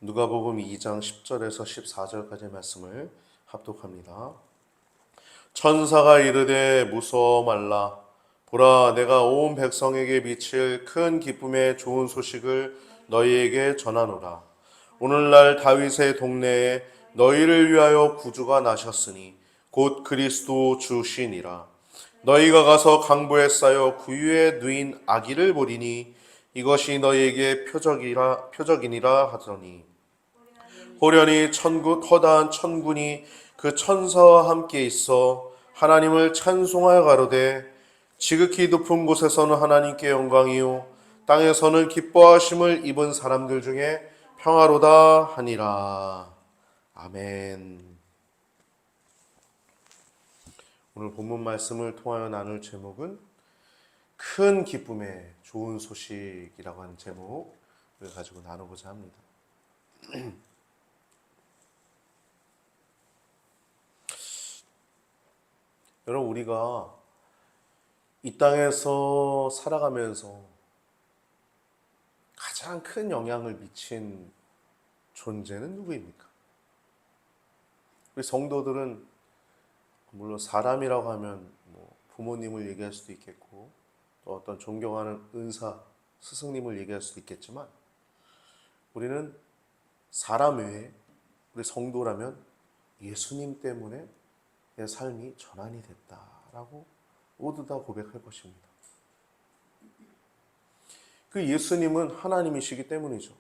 누가복음 2장 10절에서 14절까지의 말씀을 합독합니다. 천사가 이르되 무서워 말라. 보라, 내가 온 백성에게 미칠 큰 기쁨의 좋은 소식을 너희에게 전하노라. 오늘날 다윗의 동네에 너희를 위하여 구주가 나셨으니 곧 그리스도 주시니라. 너희가 가서 강보에 쌓여 구유에 누인 아기를 보리니 이것이 너희에게 표적이니라 하더니 호련히 허다한 천군이 그 천사와 함께 있어 하나님을 찬송하여 가로되 지극히 높은 곳에서는 하나님께 영광이요 땅에서는 기뻐하심을 입은 사람들 중에 평화로다 하니라. 아멘. 오늘 본문 말씀을 통하여 나눌 제목은 큰 기쁨의 좋은 소식이라고 하는 제목을 가지고 나누고자 합니다. 여러분, 우리가 이 땅에서 살아가면서 가장 큰 영향을 미친 존재는 누구입니까? 우리 성도들은 물론 사람이라고 하면 부모님을 얘기할 수도 있겠고 또 어떤 존경하는 은사, 스승님을 얘기할 수도 있겠지만 우리는 사람 외에 우리 성도라면 예수님 때문에 내 삶이 전환이 됐다라고 모두 다 고백할 것입니다. 그 예수님은 하나님이시기 때문이죠.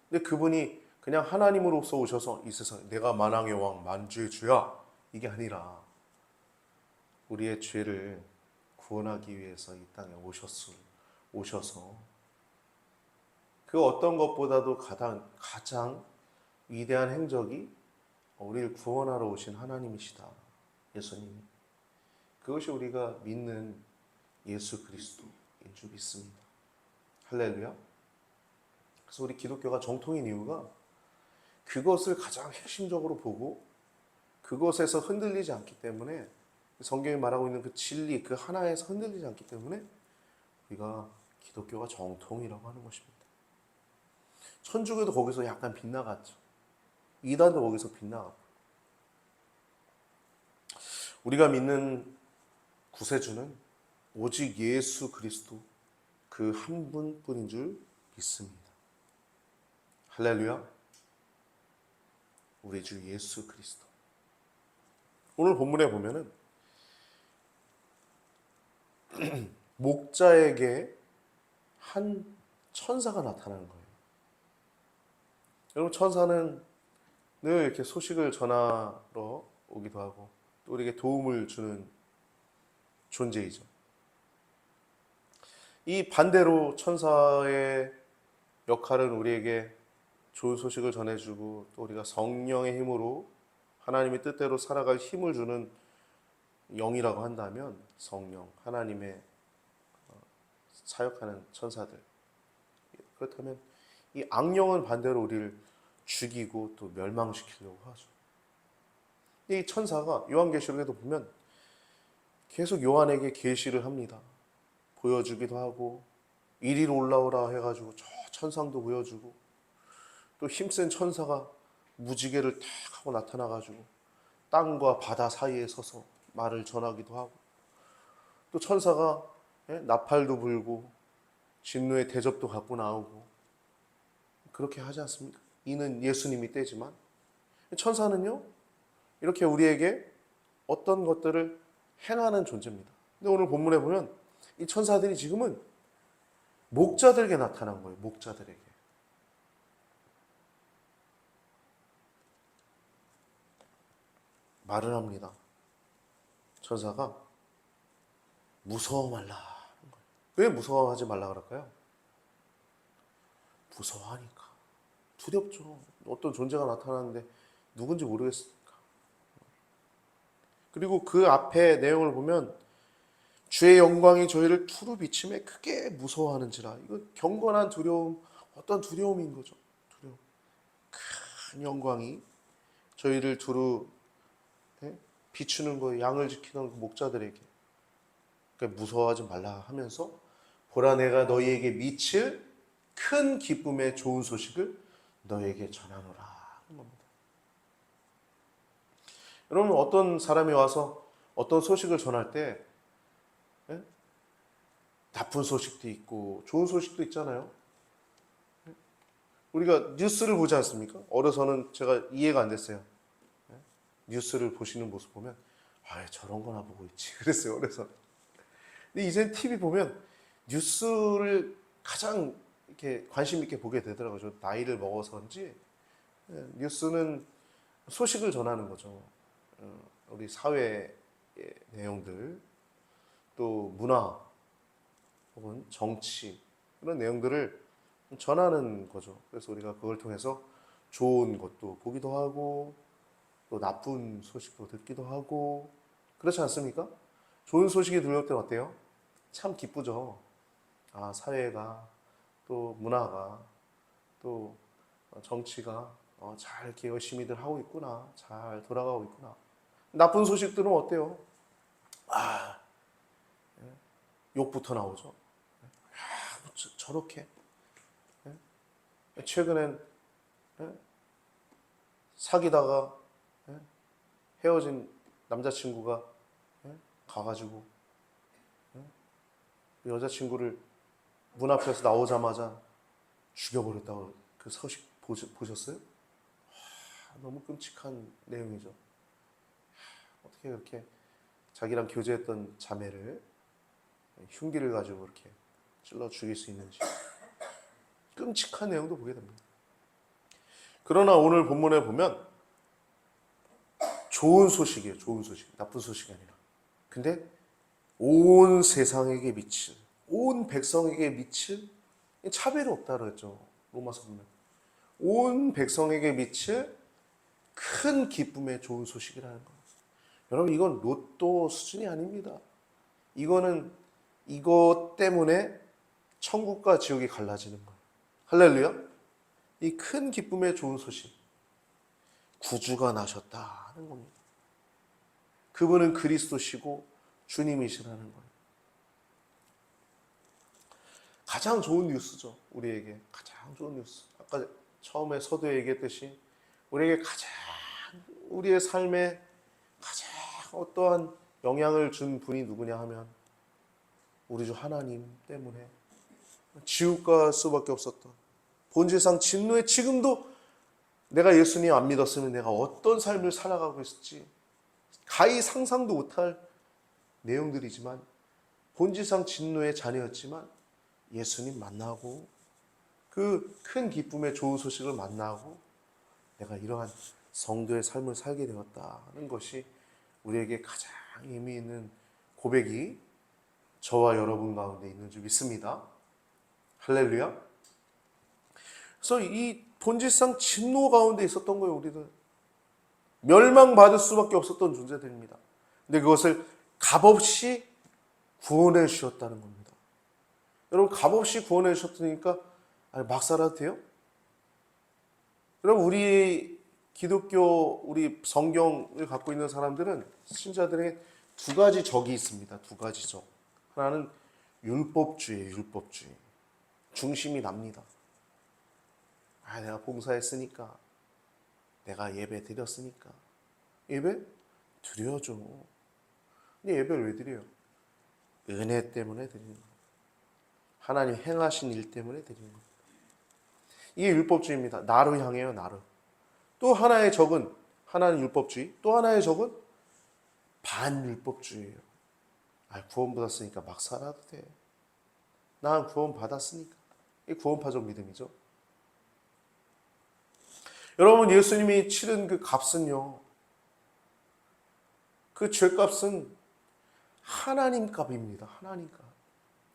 근데 그분이 그냥 하나님으로서 오셔서 이 세상에 내가 만왕의 왕 만주의 주야 이게 아니라 우리의 죄를 구원하기 위해서 이 땅에 오셔서 그 어떤 것보다도 가장 위대한 행적이 우리를 구원하러 오신 하나님이시다. 예수님. 그것이 우리가 믿는 예수 그리스도인 줄 믿습니다. 할렐루야. 그래서 우리 기독교가 정통인 이유가 그것을 가장 핵심적으로 보고 그것에서 흔들리지 않기 때문에 성경이 말하고 있는 그 진리, 그 하나에서 흔들리지 않기 때문에 우리가 기독교가 정통이라고 하는 것입니다. 천주교도 거기서 약간 빗나갔죠. 이단도 거기서 빗나갔고. 우리가 믿는 구세주는 오직 예수 그리스도 그 한 분뿐인 줄 믿습니다. 할렐루야. 우리 주 예수 그리스도. 오늘 본문에 보면은 목자에게 한 천사가 나타나는 거예요. 여러분, 천사는 늘 이렇게 소식을 전하러 오기도 하고 또 우리에게 도움을 주는 존재이죠. 이 반대로 천사의 역할은 우리에게 좋은 소식을 전해주고 또 우리가 성령의 힘으로 하나님의 뜻대로 살아갈 힘을 주는 영이라고 한다면 성령, 하나님의 사역하는 천사들. 그렇다면 이 악령은 반대로 우리를 죽이고 또 멸망시키려고 하죠. 이 천사가 요한계시록에도 보면 계속 요한에게 계시를 합니다. 보여주기도 하고 이리로 올라오라 해가지고 저 천상도 보여주고 또 힘센 천사가 무지개를 탁 하고 나타나가지고 땅과 바다 사이에 서서 말을 전하기도 하고 또 천사가 나팔도 불고 진노의 대접도 갖고 나오고 그렇게 하지 않습니까? 이는 예수님이 때지만 천사는요 이렇게 우리에게 어떤 것들을 행하는 존재입니다. 근데 오늘 본문에 보면 이 천사들이 지금은 목자들에게 나타난 거예요. 목자들에게. 말을 합니다. 천사가 무서워 말라. 왜 무서워하지 말라 그럴까요? 무서워하니까. 두렵죠. 어떤 존재가 나타나는데 누군지 모르겠으니까. 그리고 그 앞에 내용을 보면 주의 영광이 저희를 투루 비침에 크게 무서워하는지라. 이거 경건한 두려움, 어떤 두려움인 거죠. 두려움. 큰 영광이 저희를 두루 비추는 거예요. 양을 지키는 목자들에게. 그러니까 무서워하지 말라 하면서 보라 내가 너희에게 미칠 큰 기쁨의 좋은 소식을 너에게 전하노라. 여러분, 어떤 사람이 와서 어떤 소식을 전할 때 나쁜 소식도 있고 좋은 소식도 있잖아요. 우리가 뉴스를 보지 않습니까? 어려서는 제가 이해가 안 됐어요. 뉴스를 보시는 모습 보면 저런 거나 보고 있지 그랬어요. 어려서. 근데 이젠 TV 보면 뉴스를 가장 이렇게 관심 있게 보게 되더라고요. 저 나이를 먹어서인지 뉴스는 소식을 전하는 거죠. 우리 사회의 내용들, 또 문화 혹은 정치 그런 내용들을 전하는 거죠. 그래서 우리가 그걸 통해서 좋은 것도 보기도 하고 또 나쁜 소식도 듣기도 하고 그렇지 않습니까? 좋은 소식이 들려올 때 어때요? 참 기쁘죠. 사회가 또 문화가 또 정치가 잘 이렇게 열심히들 하고 있구나. 잘 돌아가고 있구나. 나쁜 소식들은 어때요? 욕부터 나오죠. 저렇게. 최근엔 사귀다가 헤어진 남자친구가 가가지고 여자친구를 문 앞에서 나오자마자 죽여버렸다고 그 소식 보셨어요? 너무 끔찍한 내용이죠. 어떻게 그렇게 자기랑 교제했던 자매를 흉기를 가지고 이렇게 찔러 죽일 수 있는지 끔찍한 내용도 보게 됩니다. 그러나 오늘 본문에 보면 좋은 소식이에요. 좋은 소식. 나쁜 소식이 아니라. 근데 온 세상에게 미칠, 온 백성에게 미칠 차별이 없다고 했죠. 로마서 보면. 온 백성에게 미칠 큰 기쁨의 좋은 소식이라는 거. 여러분, 이건 로또 수준이 아닙니다. 이거는 이것 때문에 천국과 지옥이 갈라지는 거예요. 할렐루야. 이 큰 기쁨의 좋은 소식. 구주가 나셨다는 겁니다. 그분은 그리스도시고 주님이시라는 거예요. 가장 좋은 뉴스죠. 우리에게 가장 좋은 뉴스. 아까 처음에 서두에 얘기했듯이 우리에게 가장 우리의 삶에 가장 어떠한 영향을 준 분이 누구냐 하면 우리 주 하나님 때문에 지옥 갈 수밖에 없었던 본질상 진노에 지금도 내가 예수님 안 믿었으면 내가 어떤 삶을 살아가고 있을지 가히 상상도 못할 내용들이지만 본질상 진노의 자녀였지만 예수님 만나고 그 큰 기쁨의 좋은 소식을 만나고 내가 이러한 성도의 삶을 살게 되었다는 것이 우리에게 가장 의미 있는 고백이 저와 여러분 가운데 있는 줄 믿습니다. 할렐루야. 그래서 이 본질상 진노 가운데 있었던 거예요. 우리들 멸망받을 수밖에 없었던 존재들입니다. 근데 그것을 값없이 구원해 주셨다는 겁니다. 여러분, 값없이 구원해 주셨으니까 막 살아도 돼요? 여러분, 우리 기독교, 우리 성경을 갖고 있는 사람들은 신자들에게 두 가지 적이 있습니다. 두 가지 적. 하나는 율법주의예요. 율법주의. 중심이 납니다. 내가 봉사했으니까, 내가 예배 드렸으니까. 예배? 드려야죠. 근데 예배를 왜 드려요? 은혜 때문에 드리는 거예요. 하나님 행하신 일 때문에 드리는 거예요. 이게 율법주의입니다. 나로 향해요. 나로. 또 하나의 적은 하나는 율법주의, 또 하나의 적은 반율법주의예요. 구원받았으니까 막 살아도 돼. 난 구원받았으니까. 이게 구원파적 믿음이죠. 여러분, 예수님이 치른 그 값은요, 그 죄값은 하나님 값입니다. 하나님 값.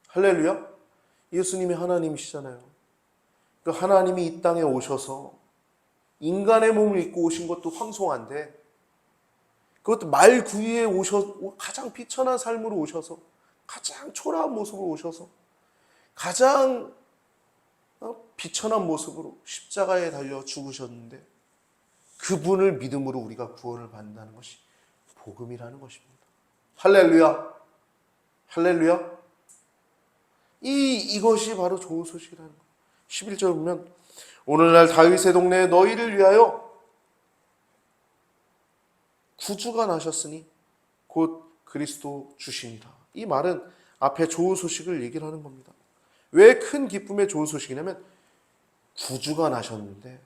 할렐루야. 예수님이 하나님이시잖아요. 그 하나님이 이 땅에 오셔서 인간의 몸을 입고 오신 것도 황송한데 그것도 말 구유에 가장 비천한 삶으로 오셔서 가장 초라한 모습으로 오셔서 가장 비천한 모습으로 십자가에 달려 죽으셨는데 그분을 믿음으로 우리가 구원을 받는다는 것이 복음이라는 것입니다. 할렐루야. 할렐루야. 이것이 바로 좋은 소식이라는 거예요. 11절 보면 오늘날 다윗의 동네에 너희를 위하여 구주가 나셨으니 곧 그리스도 주시니라. 이 말은 앞에 좋은 소식을 얘기를 하는 겁니다. 왜 큰 기쁨의 좋은 소식이냐면 구주가 나셨는데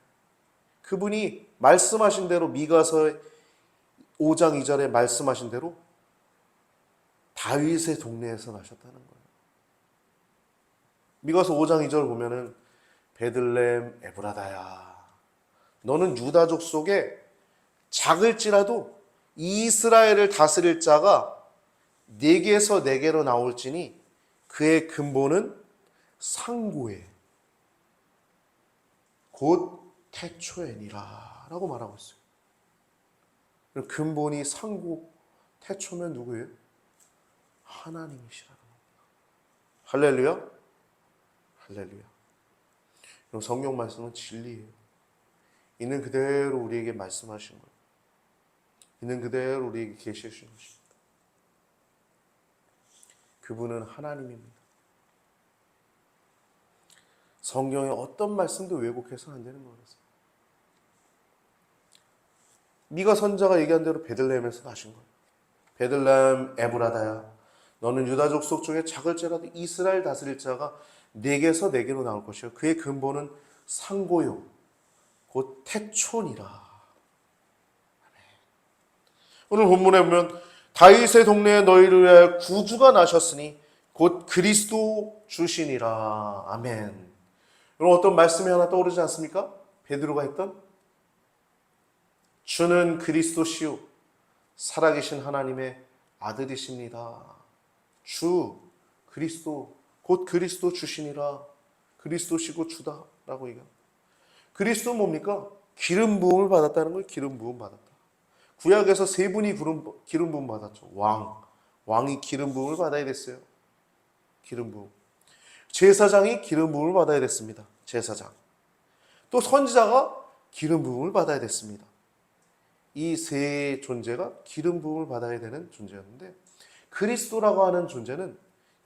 그분이 말씀하신 대로 미가서 5장 2절에 말씀하신 대로 다윗의 동네에서 나셨다는 거예요. 미가서 5장 2절 보면은 베들레헴 에브라다야 너는 유다족 속에 작을지라도 이스라엘을 다스릴 자가 네게서 네게로 나올지니 그의 근본은 상고에 곧 태초에니라 라고 말하고 있어요. 근본이 상고 태초면 누구예요? 하나님이시라는 겁니다. 할렐루야? 할렐루야. 그럼 성경 말씀은 진리예요. 있는 그대로 우리에게 말씀하신 거예요. 있는 그대로 우리에게 계시해 주신 것입니다. 그분은 하나님입니다. 성경의 어떤 말씀도 왜곡해서는 안 되는 거예요. 미가 선자가 얘기한 대로 베들레헴에서 나신 거예요. 베들레헴 에브라다야 너는 유다족 속 중에 작을지라도 이스라엘 다스릴 자가 네게서 네게로 나올 것이요 그의 근본은 상고요 곧 태초니라. 오늘 본문에 보면 다윗의 동네에 너희를 위하여 구주가 나셨으니 곧 그리스도 주시니라. 아멘. 여러분 어떤 말씀이 하나 떠오르지 않습니까? 베드로가 했던 주는 그리스도시요 살아계신 하나님의 아들이십니다. 주 그리스도 곧 그리스도 주시니라. 그리스도시고 주다라고 얘기합니다. 그리스도는 뭡니까? 기름 부음을 받았다는 거예요. 기름 부음 받았다. 구약에서 세 분이 기름 부음 받았죠. 왕이 기름 부음을 받아야 됐어요. 기름 부음. 제사장이 기름 부음을 받아야 됐습니다. 제사장. 또 선지자가 기름 부음을 받아야 됐습니다. 이 세 존재가 기름 부음을 받아야 되는 존재였는데 그리스도라고 하는 존재는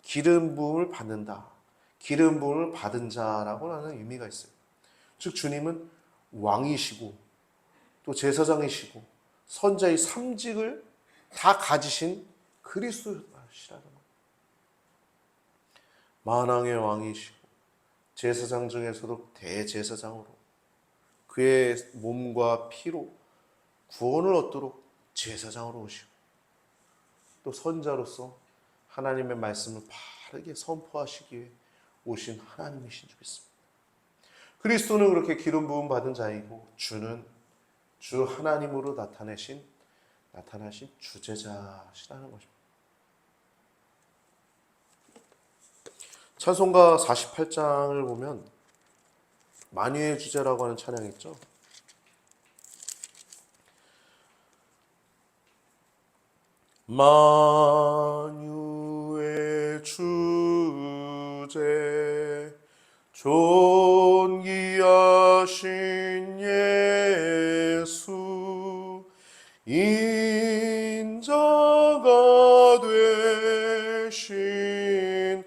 기름 부음을 받는다. 기름 부음을 받은 자라고 하는 의미가 있어요. 즉 주님은 왕이시고 또 제사장이시고 선자의 삼직을 다 가지신 그리스도시라는 거예요. 만왕의 왕이시고 제사장 중에서도 대제사장으로 그의 몸과 피로 구원을 얻도록 제사장으로 오시고 또 선자로서 하나님의 말씀을 바르게 선포하시기 위해 오신 하나님이신 줄 믿습니다. 그리스도는 그렇게 기름 부음 받은 자이고 주는 주 하나님으로 나타나신 주제자시라는 것입니다. 찬송가 48장을 보면 만유의 주제라고 하는 찬양이 있죠. 만유의 주제 존귀하신 예수 인자가 되신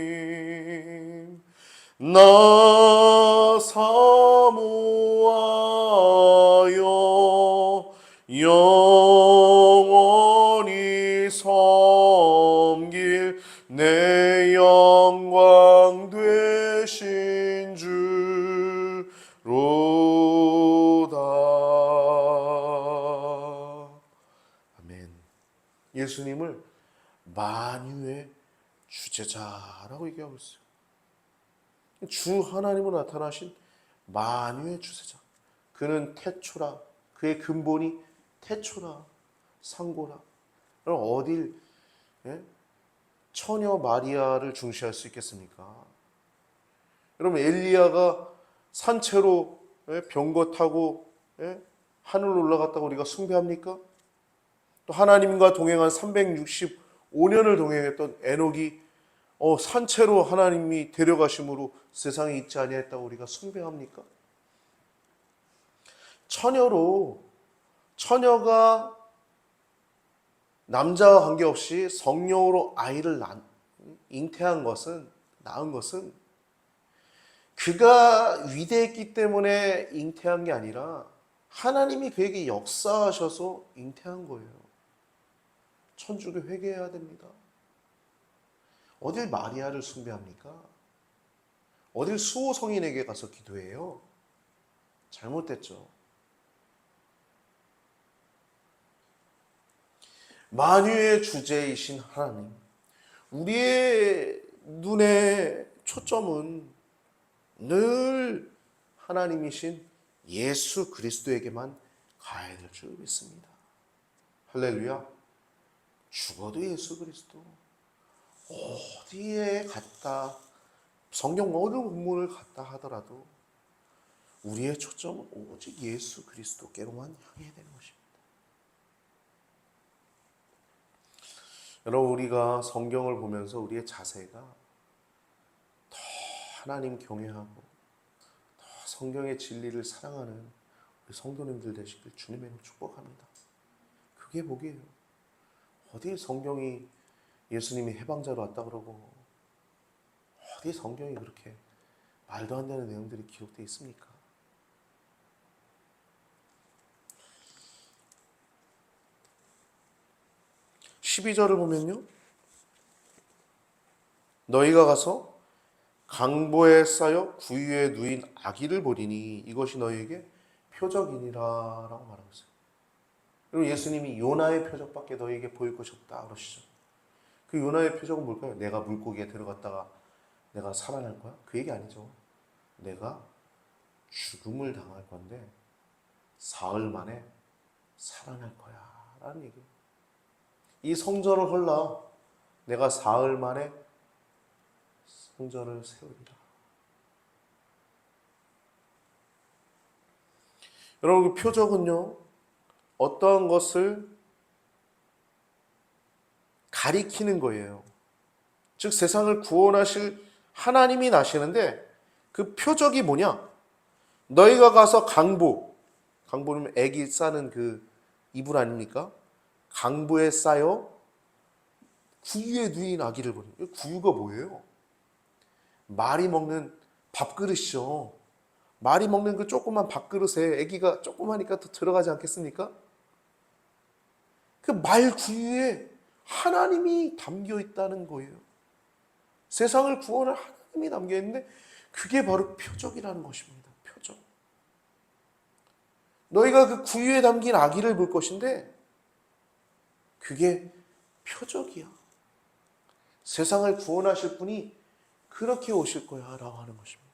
하나님 나 사모하여 영원히 섬길 내 영광 되신 주로다. 아멘. 예수님을 만유의 주제자라고 얘기하고 있어요. 주 하나님으로 나타나신 만유의 주제자. 그는 태초라. 그의 근본이 태초라. 상고라. 그럼 어딜 처녀 마리아를 중시할 수 있겠습니까? 여러분 엘리야가 산채로 병거 타고 하늘로 올라갔다고 우리가 숭배합니까? 또 하나님과 동행한 365년을 동행했던 에녹이 산채로 하나님이 데려가심으로 세상에 있지 아니했다고 우리가 숭배합니까? 처녀가 남자와 관계없이 성령으로 아이를 잉태한 것은 나은 것은 그가 위대했기 때문에 잉태한 게 아니라 하나님이 그에게 역사하셔서 잉태한 거예요. 천주교 회개해야 됩니다. 어딜 마리아를 숭배합니까? 어딜 수호 성인에게 가서 기도해요? 잘못됐죠. 만유의 주제이신 하나님, 우리의 눈의 초점은 늘 하나님이신 예수 그리스도에게만 가야 될 줄 믿습니다. 할렐루야. 죽어도 예수 그리스도. 어디에 갔다, 성경 어느 본문을 갔다 하더라도 우리의 초점은 오직 예수 그리스도께로만 향해야 되는 것입니다. 여러분, 우리가 성경을 보면서 우리의 자세가 더 하나님 경외하고 더 성경의 진리를 사랑하는 우리 성도님들 되시길 주님의 이름으로 축복합니다. 그게 복이에요. 어디 성경이 예수님이 해방자로 왔다 그러고 어디 성경이 그렇게 말도 안 되는 내용들이 기록되어 있습니까? (12절을) 보면요, 너희가 가서 강보에 쌓여 구유에 누인 아기를 보리니 이것이 너희에게 표적이니라 라고 말하고 있어요. 그리고 예수님이 요나의 표적밖에 너희에게 보일 것이 없다 그러시죠. 그 요나의 표적은 뭘까요? 내가 물고기에 들어갔다가 내가 살아날 거야? 그 얘기 아니죠. 내가 죽음을 당할 건데 사흘 만에 살아날 거야 라는 얘기예요. 이 성전을 헐라 내가 사흘 만에 성전을 세우리라. 여러분, 그 표적은요, 어떠한 것을 가리키는 거예요. 즉 세상을 구원하실 하나님이 나시는데 그 표적이 뭐냐? 너희가 가서 강보는 애기 싸는 그 이불 아닙니까? 강보에 쌓여 구유에 누인 아기를 보는. 구유가 뭐예요? 말이 먹는 밥그릇이죠. 말이 먹는 그 조그만 밥그릇에 아기가 조그마니까 더 들어가지 않겠습니까? 그 말 구유에 하나님이 담겨 있다는 거예요. 세상을 구원할 하나님이 담겨 있는데 그게 바로 표적이라는 것입니다. 표적. 너희가 그 구유에 담긴 아기를 볼 것인데 그게 표적이야. 세상을 구원하실 분이 그렇게 오실 거야 라고 하는 것입니다.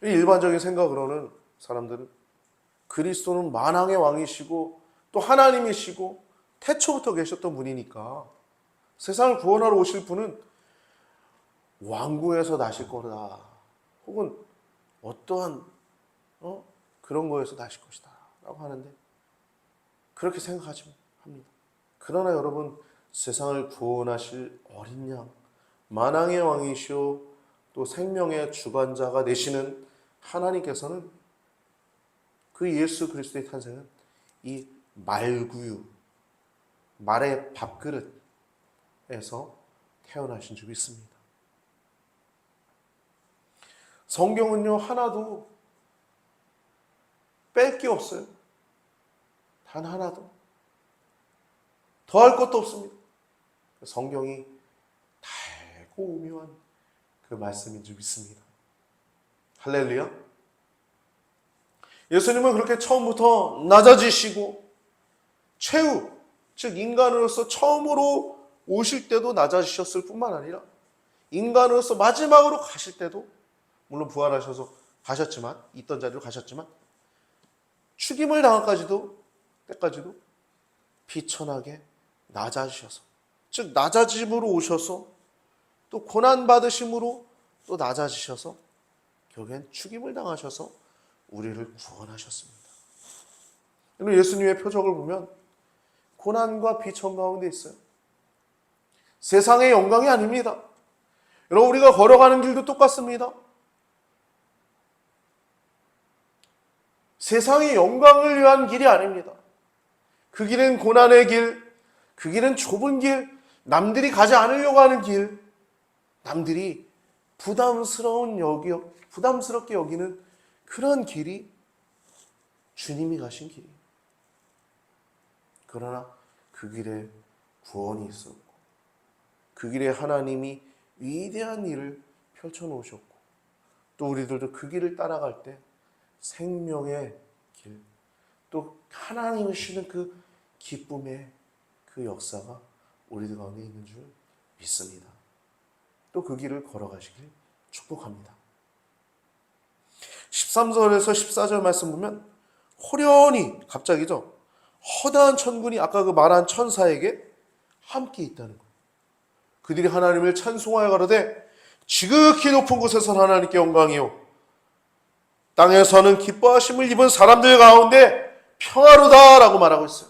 일반적인 생각으로는 사람들은 그리스도는 만왕의 왕이시고 또 하나님이시고 태초부터 계셨던 분이니까 세상을 구원하러 오실 분은 왕궁에서 나실 거다, 혹은 어떠한 그런 거에서 나실 것이다 라고 하는데 그렇게 생각하지 합니다. 그러나 여러분, 세상을 구원하실 어린 양, 만왕의 왕이시오 또 생명의 주관자가 되시는 하나님께서는 그 예수 그리스도의 탄생은 이 말구유, 말의 밥그릇에서 태어나신 줄 믿습니다. 성경은요, 하나도 뺄 게 없어요. 단 하나도. 더할 것도 없습니다. 성경이 달고 오묘한 그 말씀인 줄 믿습니다. 할렐루야. 예수님은 그렇게 처음부터 낮아지시고 최후, 즉 인간으로서 처음으로 오실 때도 낮아지셨을 뿐만 아니라 인간으로서 마지막으로 가실 때도, 물론 부활하셔서 가셨지만, 있던 자리로 가셨지만 죽임을 당할까지도 때까지도 비천하게 낮아지셔서, 즉 낮아짐으로 오셔서 또 고난받으심으로 또 낮아지셔서 결국엔 죽임을 당하셔서 우리를 구원하셨습니다. 예수님의 표적을 보면 고난과 비천 가운데 있어요. 세상의 영광이 아닙니다. 여러분, 우리가 걸어가는 길도 똑같습니다. 세상의 영광을 위한 길이 아닙니다. 그 길은 고난의 길, 그 길은 좁은 길, 남들이 가지 않으려고 하는 길, 남들이 부담스럽게 여기는 그런 길이 주님이 가신 길이에요. 그러나 그 길에 구원이 있었고, 그 길에 하나님이 위대한 일을 펼쳐놓으셨고, 또 우리들도 그 길을 따라갈 때 생명의 길, 또 하나님을 주시는 그 기쁨의 그 역사가 우리들 가운데 있는 줄 믿습니다. 또 그 길을 걸어가시길 축복합니다. 13절에서 14절 말씀 보면 호련히 갑자기죠. 허다한 천군이 아까 그 말한 천사에게 함께 있다는 거예요. 그들이 하나님을 찬송하여 가로되 지극히 높은 곳에서 하나님께 영광이요 땅에서는 기뻐하심을 입은 사람들 가운데 평화로다라고 말하고 있어요.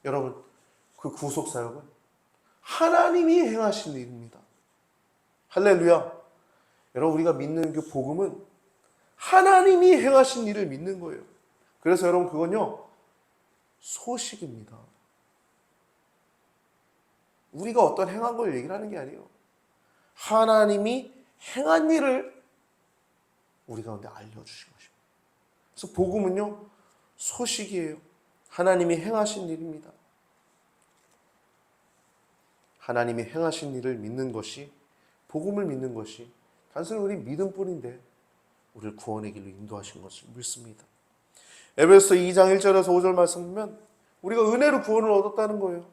여러분, 그 구속사역은 하나님이 행하신 일입니다. 할렐루야. 여러분, 우리가 믿는 그 복음은 하나님이 행하신 일을 믿는 거예요. 그래서 여러분, 그건요 소식입니다. 우리가 어떤 행한 걸 얘기를 하는 게 아니에요. 하나님이 행한 일을 우리 가운데 알려주신 것입니다. 그래서 복음은요 소식이에요. 하나님이 행하신 일입니다. 하나님이 행하신 일을 믿는 것이, 복음을 믿는 것이 단순히 우리 믿음뿐인데 우리를 구원의 길로 인도하신 것을 믿습니다. 에베소 2장 1절에서 5절 말씀 보면 우리가 은혜로 구원을 얻었다는 거예요.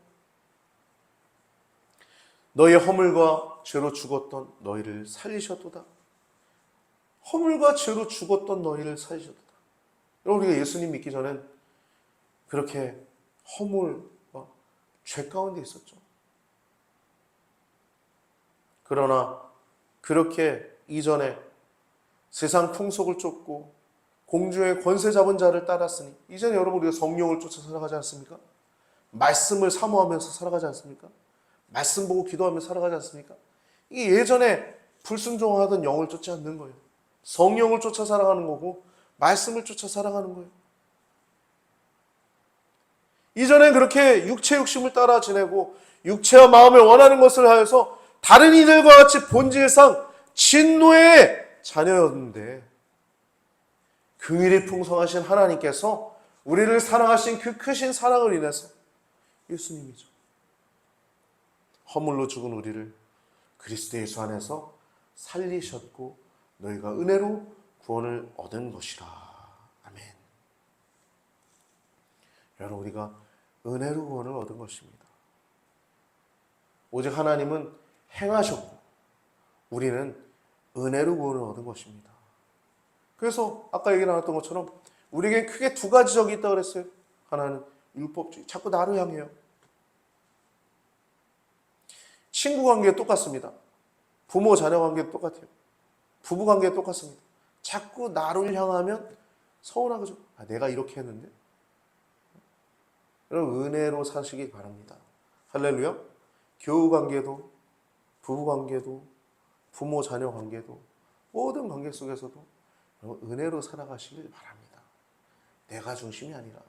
너의 허물과 죄로 죽었던 너희를 살리셨도다. 허물과 죄로 죽었던 너희를 살리셨도다. 여러분, 우리가 예수님 믿기 전엔 그렇게 허물과 죄 가운데 있었죠. 그러나 그렇게 이전에 세상 풍속을 쫓고 공주의 권세 잡은 자를 따랐으니 이제는 여러분 우리가 성령을 쫓아 살아가지 않습니까? 말씀을 사모하면서 살아가지 않습니까? 말씀 보고 기도하면서 살아가지 않습니까? 이게 예전에 불순종하던 영을 쫓지 않는 거예요. 성령을 쫓아 살아가는 거고 말씀을 쫓아 살아가는 거예요. 이전엔 그렇게 육체 욕심을 따라 지내고 육체와 마음에 원하는 것을 하여서 다른 이들과 같이 본질상 진노의 자녀였는데 그 일이 풍성하신 하나님께서 우리를 사랑하신 그 크신 사랑을 인해서 예수님이죠. 허물로 죽은 우리를 그리스도 예수 안에서 살리셨고 너희가 은혜로 구원을 얻은 것이라. 아멘. 여러분, 우리가 은혜로 구원을 얻은 것입니다. 오직 하나님은 행하셨고 우리는 은혜로 구원을 얻은 것입니다. 그래서 아까 얘기 나눴던 것처럼 우리에게 크게 두 가지 적이 있다고 그랬어요. 하나는 율법주의, 자꾸 나를 향해요. 친구 관계 똑같습니다. 부모 자녀 관계 똑같아요. 부부 관계 똑같습니다. 자꾸 나를 향하면 서운하죠. 내가 이렇게 했는데. 여러분, 은혜로 사시기 바랍니다. 할렐루야. 교우 관계도, 부부 관계도, 부모 자녀 관계도, 모든 관계 속에서도 여러분, 은혜로 살아가시길 바랍니다. 내가 중심이 아니라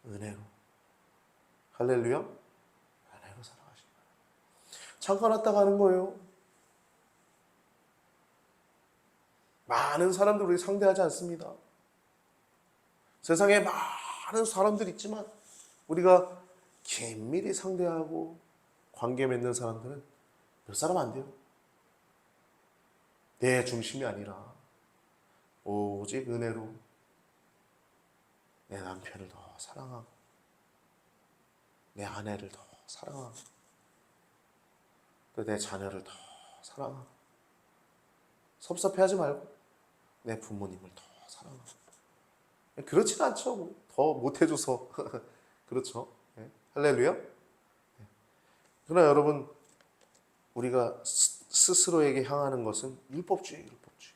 은혜로. 할렐루야. 은혜로 살아가시기 바랍니다. 잠깐 왔다 가는 거예요. 많은 사람들 우리 상대하지 않습니다. 세상에 많은 사람들 있지만 우리가 긴밀히 상대하고 관계 맺는 사람들은 몇 사람 안 돼요. 내 중심이 아니라 오직 은혜로 내 남편을 더 사랑하고 내 아내를 더 사랑하고 또 내 자녀를 더 사랑하고 섭섭해하지 말고 내 부모님을 더 사랑하고. 그렇진 않죠. 더 못해줘서 그렇죠. 네. 할렐루야. 네. 그러나 여러분, 우리가 스스로에게 향하는 것은 율법주의예요. 율법주의.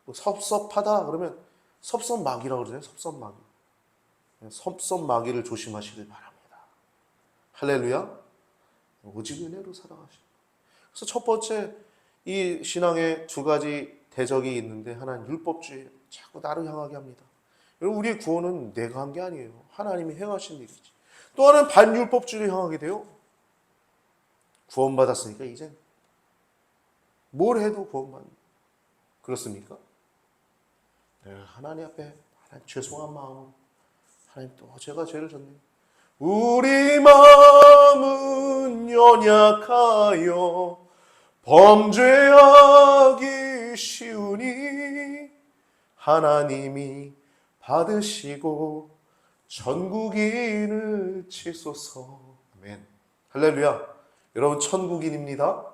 뭐 섭섭하다 그러면 섭섭마귀라고 그러잖아요. 섭섭마귀. 섭섭마귀를 조심하시길 바랍니다. 할렐루야. 오직 은혜로 살아가시고. 그래서 첫 번째, 이 신앙에 두 가지 대적이 있는데 하나는 율법주의, 자꾸 나를 향하게 합니다. 여러분, 우리의 구원은 내가 한 게 아니에요. 하나님이 행하신 일이지. 또 하나는 반율법주의를 향하게 돼요. 구원받았으니까 이제 뭘 해도 구원받는, 그렇습니까? 내가 하나님 앞에 하나님 죄송한 마음, 하나님 또 제가 죄를 졌네요. 우리 마음은 연약하여 범죄하기 쉬우니 하나님이 받으시고 천국인을 치소서. 아멘. 할렐루야. 여러분 천국인입니다.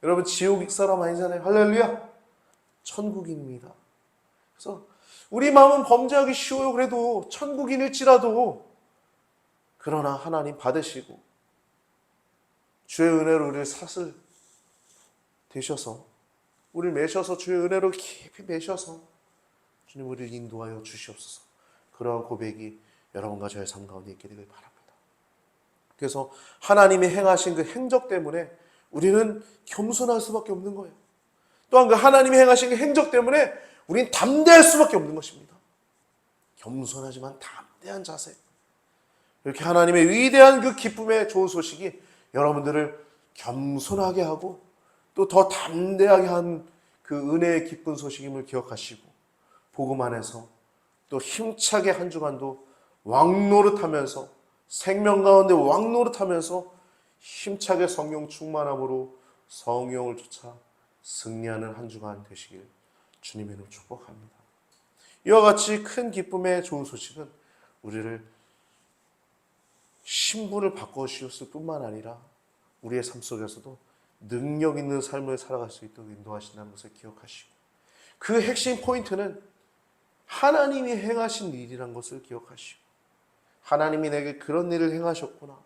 여러분 지옥 사람 아니잖아요. 할렐루야. 천국인입니다. 그래서 우리 마음은 범죄하기 쉬워요. 그래도 천국인일지라도 그러나 하나님 받으시고 주의 은혜로 우리를 사슬 되셔서 우리를 매셔서 주의 은혜로 깊이 매셔서 주님 우리를 인도하여 주시옵소서. 그러한 고백이 여러분과 저의 삶 가운데 있게 되길 바랍니다. 그래서 하나님이 행하신 그 행적 때문에 우리는 겸손할 수밖에 없는 거예요. 또한 그 하나님이 행하신 그 행적 때문에 우리는 담대할 수밖에 없는 것입니다. 겸손하지만 담대한 자세. 이렇게 하나님의 위대한 그 기쁨의 좋은 소식이 여러분들을 겸손하게 하고 또 더 담대하게 한 그 은혜의 기쁜 소식임을 기억하시고 복음 안에서 또 힘차게 한 주간도 왕노릇하면서 생명 가운데 왕노릇하면서 힘차게 성령 충만함으로 성령을 쫓아 승리하는 한 주간 되시길 주님의 이름으로 축복합니다. 이와 같이 큰 기쁨의 좋은 소식은 우리를 신분을 바꿔주셨을 뿐만 아니라 우리의 삶 속에서도 능력 있는 삶을 살아갈 수 있도록 인도하신다는 것을 기억하시고 그 핵심 포인트는 하나님이 행하신 일이란 것을 기억하시고 하나님이 내게 그런 일을 행하셨구나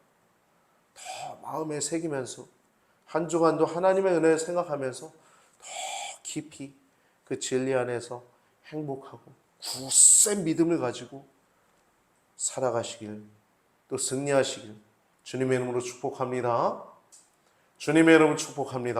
더 마음에 새기면서 한 주간도 하나님의 은혜를 생각하면서 더 깊이 그 진리 안에서 행복하고 굳센 믿음을 가지고 살아가시길 또 승리하시길 주님의 이름으로 축복합니다. 주님의 이름으로 축복합니다.